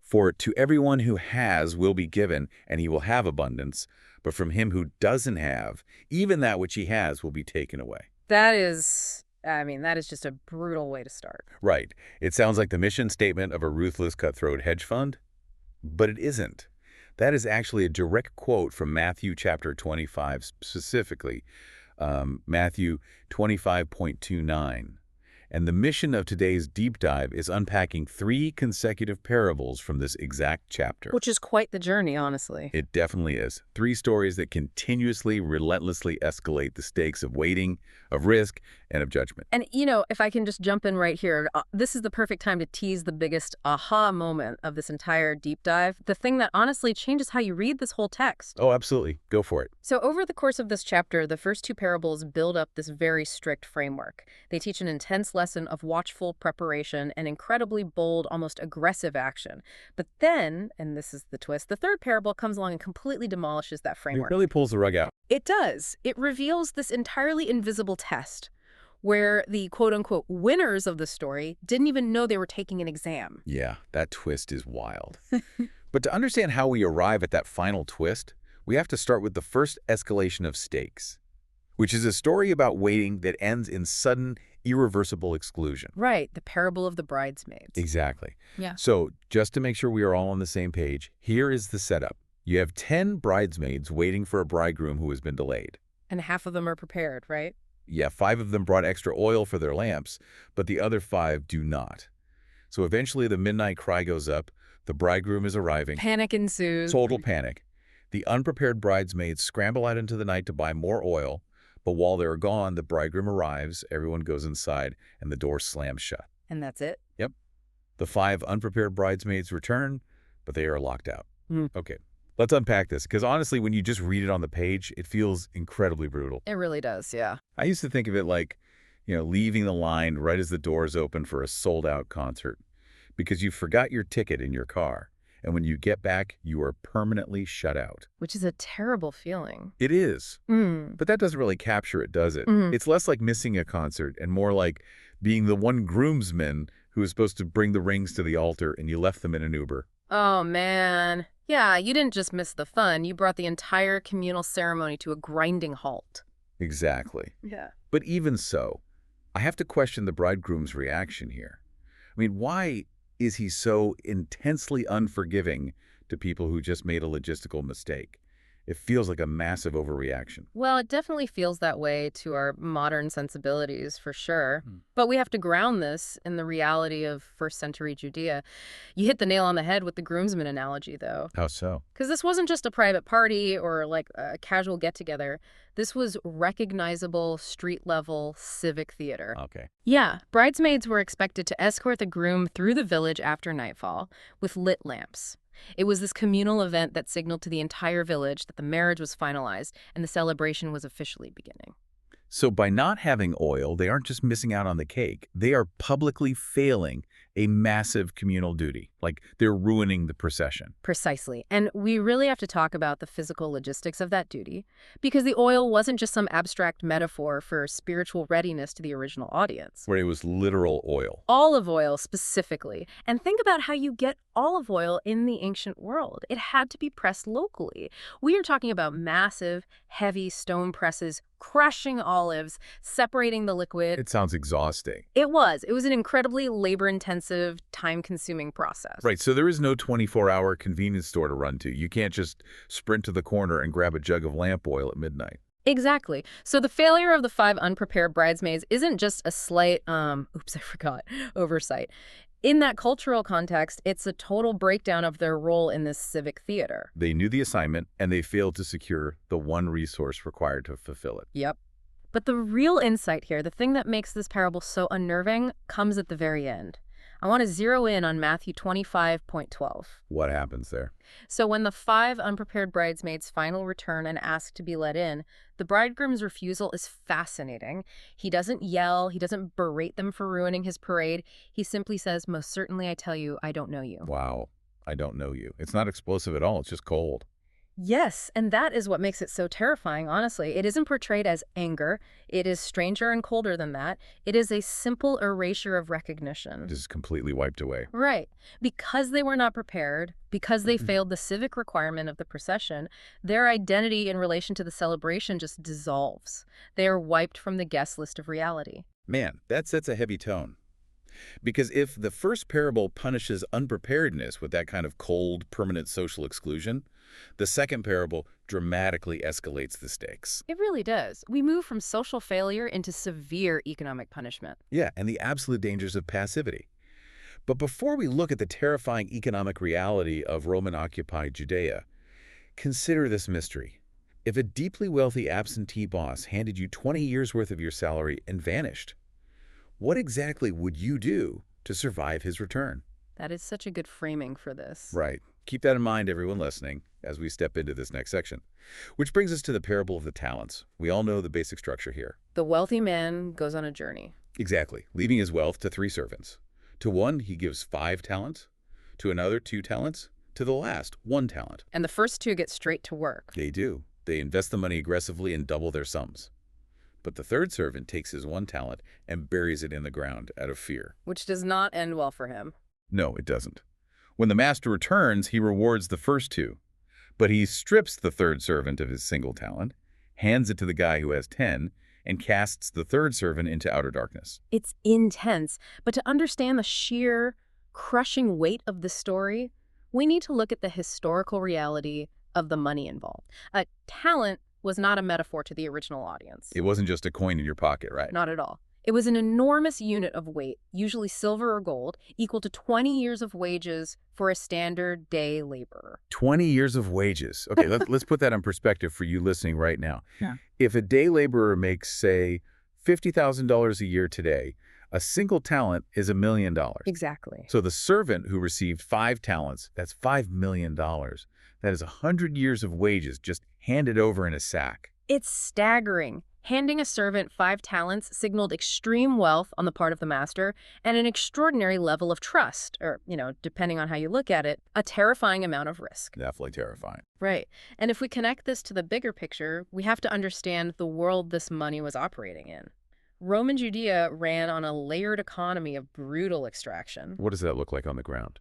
For to everyone who has will be given, and he will have abundance. But from him who doesn't have, even that which he has will be taken away. That is, I mean, that is just a brutal way to start. Right. It sounds like the mission statement of a ruthless cutthroat hedge fund, but it isn't. That is actually a direct quote from Matthew chapter 25, specifically, Matthew 25.29. And the mission of today's deep dive is unpacking 3 consecutive parables from this exact chapter. Which is quite the journey, honestly. It definitely is. 3 stories that continuously, relentlessly escalate the stakes of waiting, of risk, and of judgment. And, you know, if I can just jump in right here, this is the perfect time to tease the biggest aha moment of this entire deep dive, the thing that honestly changes how you read this whole text. Oh, absolutely. Go for it. So over the course of this chapter, the first 2 parables build up this very strict framework. They teach an intense lesson of watchful preparation and incredibly bold, almost aggressive action. But then, and this is the twist, the third parable comes along and completely demolishes that framework. It really pulls the rug out. It does. It reveals this entirely invisible test where the quote-unquote winners of the story didn't even know they were taking an exam. Yeah, that twist is wild. But to understand how we arrive at that final twist, we have to start with the first escalation of stakes, which is a story about waiting that ends in sudden, irreversible exclusion. Right, the parable of the bridesmaids. Exactly. Yeah. So just to make sure we are all on the same page, here is the setup. You have 10 bridesmaids waiting for a bridegroom who has been delayed. And half of them are prepared, right? Yeah, 5 of them brought extra oil for their lamps, but the other 5 do not. So eventually the midnight cry goes up, the bridegroom is arriving. Panic ensues. Total panic. The unprepared bridesmaids scramble out into the night to buy more oil, but while they're gone, the bridegroom arrives, everyone goes inside, and the door slams shut. And that's it? Yep. The 5 unprepared bridesmaids return, but they are locked out. Okay, let's unpack this, because honestly, when you just read it on the page, it feels incredibly brutal. It really does, yeah. I used to think of it like, leaving the line right as the doors open for a sold-out concert, because you forgot your ticket in your car. And when you get back, you are permanently shut out. Which is a terrible feeling. It is. But that doesn't really capture it, does it? It's less like missing a concert and more like being the one groomsman who was supposed to bring the rings to the altar and you left them in an Uber. Oh, man. Yeah, you didn't just miss the fun. You brought the entire communal ceremony to a grinding halt. Exactly. Yeah. But even so, I have to question the bridegroom's reaction here. I mean, why is he so intensely unforgiving to people who just made a logistical mistake? It feels like a massive overreaction. Well, it definitely feels that way to our modern sensibilities, for sure. But we have to ground this in the reality of first-century Judea. You hit the nail on the head with the groomsmen analogy, though. How so? Because this wasn't just a private party or like a casual get-together. This was recognizable, street-level civic theater. Okay. Yeah, bridesmaids were expected to escort the groom through the village after nightfall with lit lamps. It was this communal event that signaled to the entire village that the marriage was finalized and the celebration was officially beginning. So by not having oil, they aren't just missing out on the cake. They are publicly failing a massive communal duty. Like, they're ruining the procession. Precisely. And we really have to talk about the physical logistics of that duty, because the oil wasn't just some abstract metaphor for spiritual readiness to the original audience. Where it was literal oil. Olive oil, specifically. And think about how you get olive oil in the ancient world. It had to be pressed locally. We are talking about massive, heavy stone presses, crushing olives, separating the liquid. It sounds exhausting. It was. It was an incredibly labor-intensive, time-consuming process. Right, so there is no 24-hour convenience store to run to. You can't just sprint to the corner and grab a jug of lamp oil at midnight. Exactly. So the failure of the 5 unprepared bridesmaids isn't just a slight, oversight. In that cultural context, it's a total breakdown of their role in this civic theater. They knew the assignment, and they failed to secure the one resource required to fulfill it. Yep. But the real insight here, the thing that makes this parable so unnerving, comes at the very end. I want to zero in on Matthew 25.12. What happens there? So when the 5 unprepared bridesmaids finally return and ask to be let in, the bridegroom's refusal is fascinating. He doesn't yell. He doesn't berate them for ruining his parade. He simply says, "Most certainly I tell you, I don't know you." Wow, I don't know you. It's not explosive at all. It's just cold. Yes, and that is what makes it so terrifying, honestly. It isn't portrayed as anger. It is stranger and colder than that. It is a simple erasure of recognition. Just completely wiped away. Right. Because they were not prepared, because they failed the civic requirement of the procession, their identity in relation to the celebration just dissolves. They are wiped from the guest list of reality. Man, that sets a heavy tone. Because if the first parable punishes unpreparedness with that kind of cold, permanent social exclusion, the second parable dramatically escalates the stakes. It really does. We move from social failure into severe economic punishment. Yeah, and the absolute dangers of passivity. But before we look at the terrifying economic reality of Roman-occupied Judea, consider this mystery. If a deeply wealthy absentee boss handed you 20 years' worth of your salary and vanished, what exactly would you do to survive his return? That is such a good framing for this. Right. Keep that in mind, everyone listening, as we step into this next section. Which brings us to the parable of the talents. We all know the basic structure here. The wealthy man goes on a journey. Exactly, leaving his wealth to 3 servants. To one, he gives 5 talents. To another, 2 talents. To the last, 1 talent. And the first 2 get straight to work. They do. They invest the money aggressively and double their sums. But the third servant takes his 1 talent and buries it in the ground out of fear. Which does not end well for him. No, it doesn't. When the master returns, he rewards the first 2. But he strips the third servant of his single talent, hands it to the guy who has 10, and casts the third servant into outer darkness. It's intense, but to understand the sheer, crushing weight of the story, we need to look at the historical reality of the money involved. A talent was not a metaphor to the original audience. It wasn't just a coin in your pocket, right? Not at all. It was an enormous unit of weight, usually silver or gold, equal to 20 years of wages for a standard day laborer. 20 years of wages. Okay, let's put that in perspective for you listening right now. Yeah. If a day laborer makes, say, $50,000 a year today, a single talent is $1 million. Exactly. So the servant who received 5 talents, that's $5 million. That is 100 years of wages just handed over in a sack. It's staggering. Handing a servant 5 talents signaled extreme wealth on the part of the master and an extraordinary level of trust, or, depending on how you look at it, a terrifying amount of risk. Definitely terrifying. Right. And if we connect this to the bigger picture, we have to understand the world this money was operating in. Roman Judea ran on a layered economy of brutal extraction. What does that look like on the ground?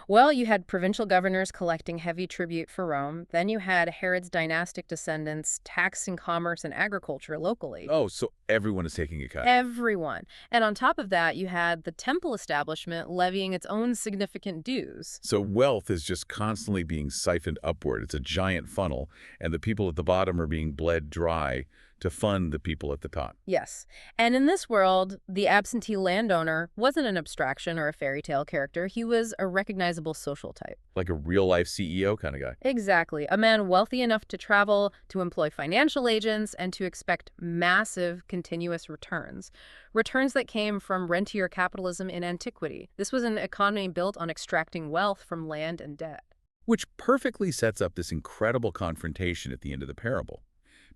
Well, you had provincial governors collecting heavy tribute for Rome. Then you had Herod's dynastic descendants taxing commerce and agriculture locally. Oh, so everyone is taking a cut. Everyone. And on top of that, you had the temple establishment levying its own significant dues. So wealth is just constantly being siphoned upward. It's a giant funnel, and the people at the bottom are being bled dry to fund the people at the top. Yes. And in this world, the absentee landowner wasn't an abstraction or a fairy tale character. He was a recognizable social type. Like a real-life CEO kind of guy. Exactly. A man wealthy enough to travel, to employ financial agents, and to expect massive, continuous returns. Returns that came from rentier capitalism in antiquity. This was an economy built on extracting wealth from land and debt. Which perfectly sets up this incredible confrontation at the end of the parable.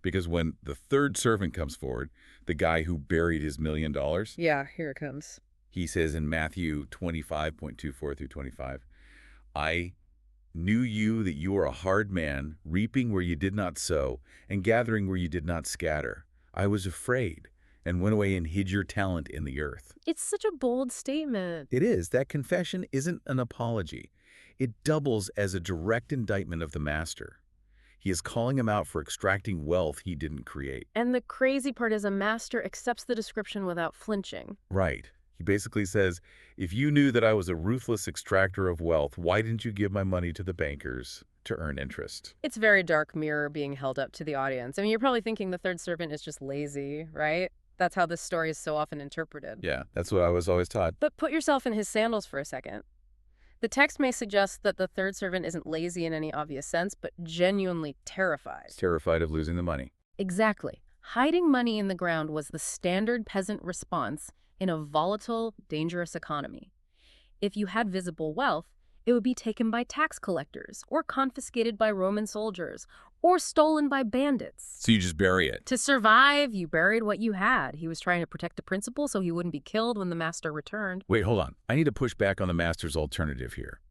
Because when the third servant comes forward, the guy who buried his $1 million, Yeah, here it comes. he says in Matthew 25.24 through 25, I knew you that you are a hard man, reaping where you did not sow, and gathering where you did not scatter. I was afraid, and went away and hid your talent in the earth. It's such a bold statement. It is. That confession isn't an apology. It doubles as a direct indictment of the master. He is calling him out for extracting wealth he didn't create. And the crazy part is a master accepts the description without flinching. Right. He basically says, if you knew that I was a ruthless extractor of wealth, why didn't you give my money to the bankers to earn interest? It's a very dark mirror being held up to the audience. I mean, you're probably thinking the third servant is just lazy, right? That's how this story is so often interpreted. Yeah, that's what I was always taught. But put yourself in his sandals for a second. The text may suggest that the third servant isn't lazy in any obvious sense, but genuinely terrified. He's terrified of losing the money. Exactly. Hiding money in the ground was the standard peasant response in a volatile, dangerous economy. If you had visible wealth, it would be taken by tax collectors, or confiscated by Roman soldiers, or stolen by bandits. So you just bury it. To survive, you buried what you had. He was trying to protect the principal so he wouldn't be killed when the master returned. Wait, hold on. I need to push back on the master's alternative here.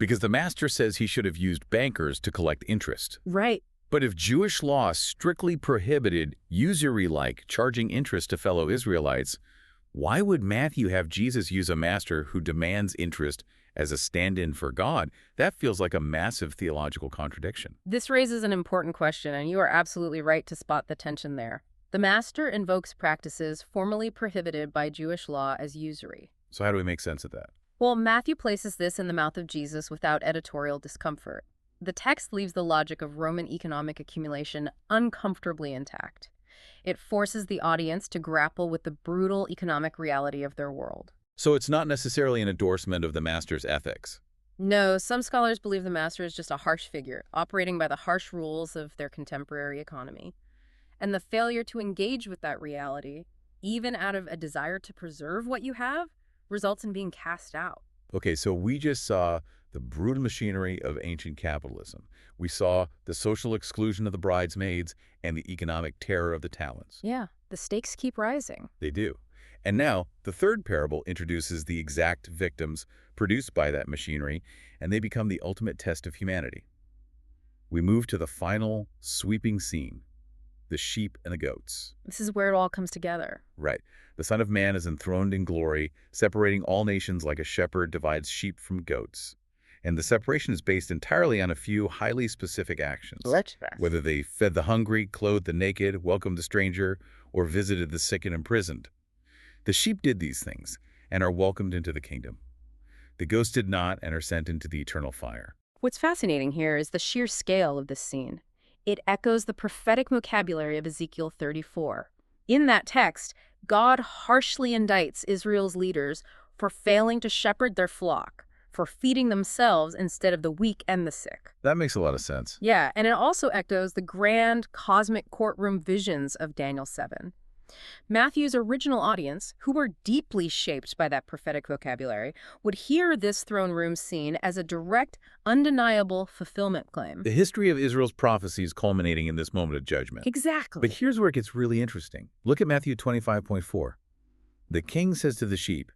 because the master says he should have used bankers to collect interest. Right. But if Jewish law strictly prohibited usury like charging interest to fellow Israelites, why would Matthew have Jesus use a master who demands interest as a stand-in for God? That feels like a massive theological contradiction. This raises an important question, and you are absolutely right to spot the tension there. The master invokes practices formerly prohibited by Jewish law as usury. So how do we make sense of that? Well, Matthew places this in the mouth of Jesus without editorial discomfort. The text leaves the logic of Roman economic accumulation uncomfortably intact. It forces the audience to grapple with the brutal economic reality of their world. So it's not necessarily an endorsement of the master's ethics. No, some scholars believe the master is just a harsh figure, operating by the harsh rules of their contemporary economy. And the failure to engage with that reality, even out of a desire to preserve what you have, results in being cast out. Okay, so we just saw the brutal machinery of ancient capitalism. We saw the social exclusion of the bridesmaids and the economic terror of the talents. Yeah, the stakes keep rising. They do. And now, the third parable introduces the exact victims produced by that machinery, and they become the ultimate test of humanity. We move to the final, sweeping scene, the sheep and the goats. This is where it all comes together. Right. The Son of Man is enthroned in glory, separating all nations like a shepherd divides sheep from goats. And the separation is based entirely on a few highly specific actions. Whether they fed the hungry, clothed the naked, welcomed the stranger, or visited the sick and imprisoned. The sheep did these things and are welcomed into the kingdom. The goats did not and are sent into the eternal fire. What's fascinating here is the sheer scale of this scene. It echoes the prophetic vocabulary of Ezekiel 34. In that text, God harshly indicts Israel's leaders for failing to shepherd their flock, for feeding themselves instead of the weak and the sick. That makes a lot of sense. Yeah, and it also echoes the grand cosmic courtroom visions of Daniel 7. Matthew's original audience, who were deeply shaped by that prophetic vocabulary, would hear this throne room scene as a direct, undeniable fulfillment claim. The history of Israel's prophecies culminating in this moment of judgment. Exactly. But here's where it gets really interesting. Look at Matthew 25.4. The king says to the sheep,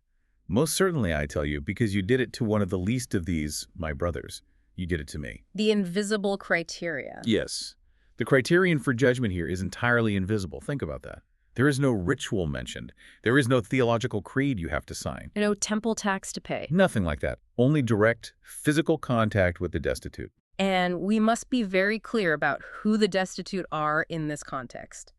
"Most certainly I tell you, because you did it to one of the least of these, my brothers, you did it to me." The invisible criteria. Yes. The criterion for judgment here is entirely invisible. Think about that. There is no ritual mentioned. There is no theological creed you have to sign. No temple tax to pay. Nothing like that. Only direct, physical contact with the destitute. And we must be very clear about who the destitute are in this context.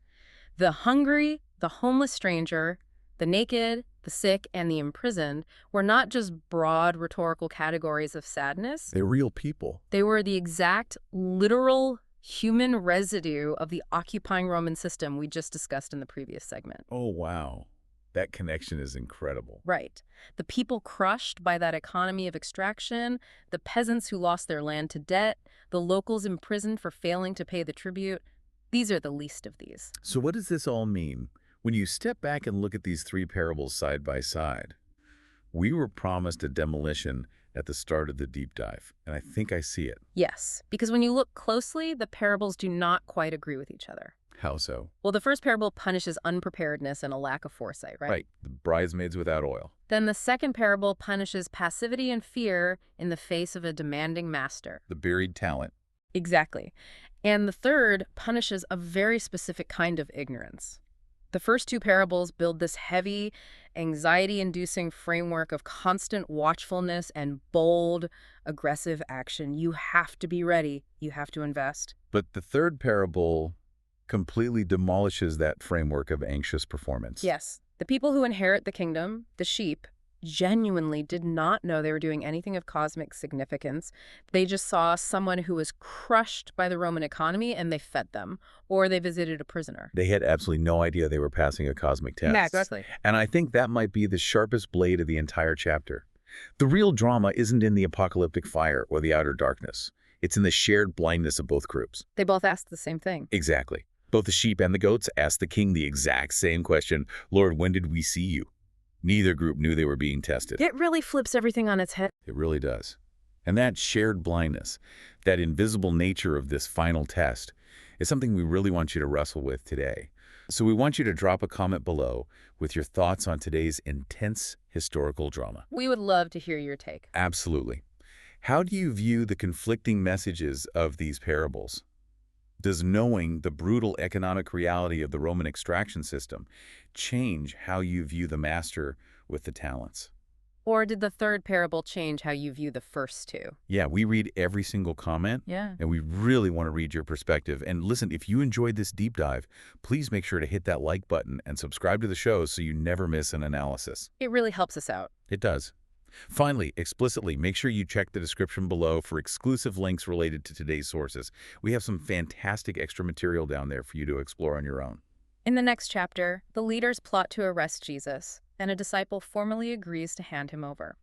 The hungry, the homeless stranger, the naked, the sick, and the imprisoned were not just broad rhetorical categories of sadness. They're real people. They were the exact, literal human residue of the occupying Roman system we just discussed in the previous segment. Oh, wow. That connection is incredible. Right. The people crushed by that economy of extraction, the peasants who lost their land to debt, the locals imprisoned for failing to pay the tribute, these are the least of these. So what does this all mean? When you step back and look at these three parables side by side, we were promised a demolition at the start of the deep dive, and I think I see it. Yes, because when you look closely, the parables do not quite agree with each other. How so? Well, the first parable punishes unpreparedness and a lack of foresight, right? Right, the bridesmaids without oil. Then the second parable punishes passivity and fear in the face of a demanding master. The buried talent. Exactly. And the third punishes a very specific kind of ignorance. The first two parables build this heavy, anxiety-inducing framework of constant watchfulness and bold, aggressive action. You have to be ready. You have to invest. But the third parable completely demolishes that framework of anxious performance. Yes. The people who inherit the kingdom, the sheep, genuinely did not know they were doing anything of cosmic significance. They just saw someone who was crushed by the Roman economy and they fed them, or they visited a prisoner. They had absolutely no idea they were passing a cosmic test. Exactly. And I think that might be the sharpest blade of the entire chapter. The real drama isn't in the apocalyptic fire or the outer darkness. It's in the shared blindness of both groups. They both asked the same thing. Exactly. Both the sheep and the goats asked the king the exact same question, "Lord, when did we see you?" Neither group knew they were being tested. It really flips everything on its head. It really does. And that shared blindness, that invisible nature of this final test, is something we really want you to wrestle with today. So we want you to drop a comment below with your thoughts on today's intense historical drama. We would love to hear your take. Absolutely. How do you view the conflicting messages of these parables? Does knowing the brutal economic reality of the Roman extraction system change how you view the master with the talents? Or did the third parable change how you view the first two? Yeah, we read every single comment, Yeah. and we really want to read your perspective. And listen, if you enjoyed this deep dive, please make sure to hit that like button and subscribe to the show so you never miss an analysis. It really helps us out. It does. Finally, explicitly, make sure you check the description below for exclusive links related to today's sources. We have some fantastic extra material down there for you to explore on your own. In the next chapter, the leaders plot to arrest Jesus, and a disciple formally agrees to hand him over.